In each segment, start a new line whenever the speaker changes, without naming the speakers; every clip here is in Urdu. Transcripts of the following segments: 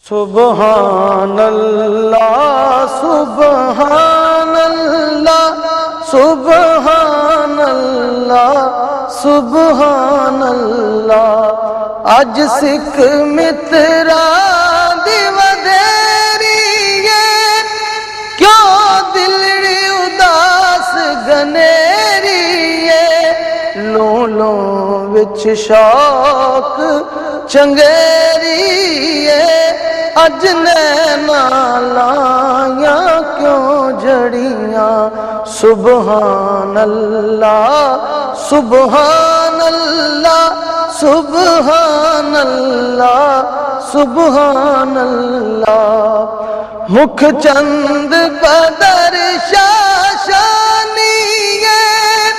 سبحان اللہ سبحان اللہ سبحان اللہ سبحان اللہ اج سکھ مترا دی ودیری ہے کیوں دلڑی اداس گنیری ہے لوں لوں وچ شوق چنگیری ہے اج نینا لائیاں کیوں جڑیاں سبحان اللہ سبحان اللہ سبحان اللہ سبحان اللہ مکھ چند بدر شاشانی ہے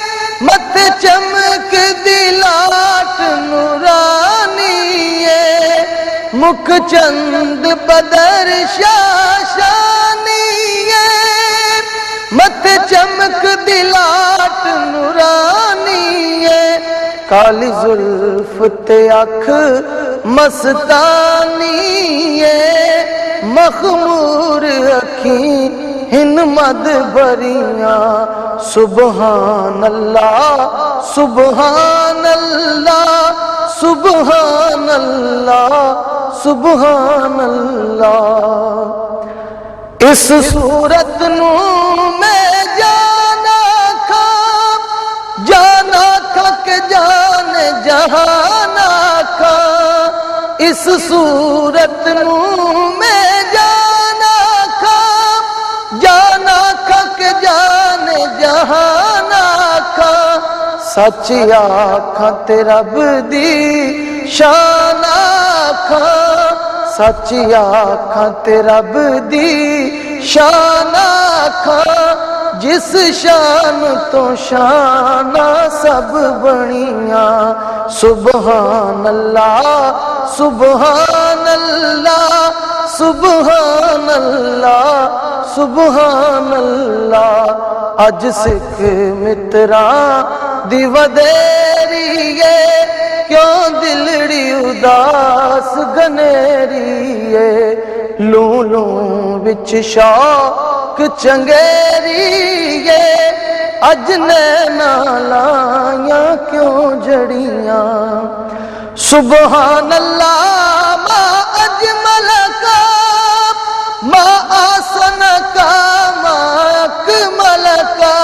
مت چمک دلاٹ نورانی ہے مکھ چند بدر شاشانی ہے مت چمک دلاٹ نورانی ہے کالی زلف تے اکھ مستانی ہے مخمور اکھیں ہن مد بریاں سبحان اللہ سبحان اللہ سبحان اللہ سبحان اللہ اس صورت نو میں جانا کھا کہ جان جہانا کھا اس صورت نو میں جانا کھا کہ جان جہانا کھا سچ آکھاں تے رب دی شان آکھاں سچ آکھاں تے رب دی شان آکھاں جس شان تو شانہ سب بنیاں سبحان اللہ سبحان اللہ سبحان اللہ سبحان اللہ اج سکھ متراں دی ودیری ہے کیوں دلڑی اداس گنیری ہے لوں لوں وچ شوق چنگیری ہے اج نینا لائیاں کیوں جڑیاں سبحان اللہ ما اجمل کا ما آسن کا ما اکمل کا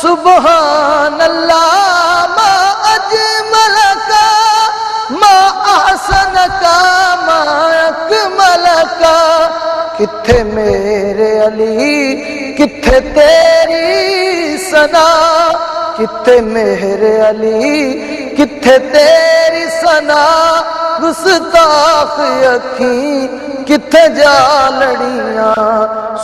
سبحان اللہ ما اجمل کا ما آسن کا ما اکمل کا کتھے میرے علی کتھے تیری ثنا کتھے میرے علی کتھے تیری ثنا گستاخ اکھیں کتھے جا لڑیاں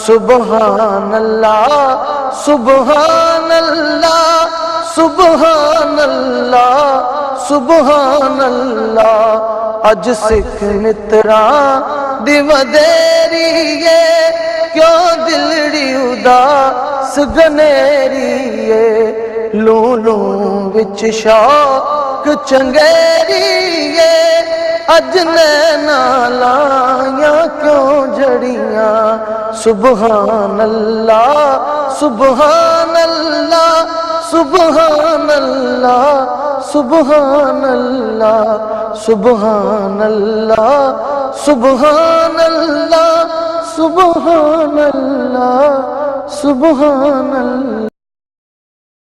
سبحان اللہ سبحان اللہ سبحان اللہ سبحان اللہ اج سکھ متراں دی ودیری ہے کیوں دلڑی اداس گنیری ہے لوں لوں وچ شوق چنگیری ہے اج نینا لائیاں کیوں جڑیاں سبحان اللہ سبحان اللہ سبحان اللہ سبحان اللہ سبحان اللہ سبحان اللہ سبحان اللہ سبحان اللہ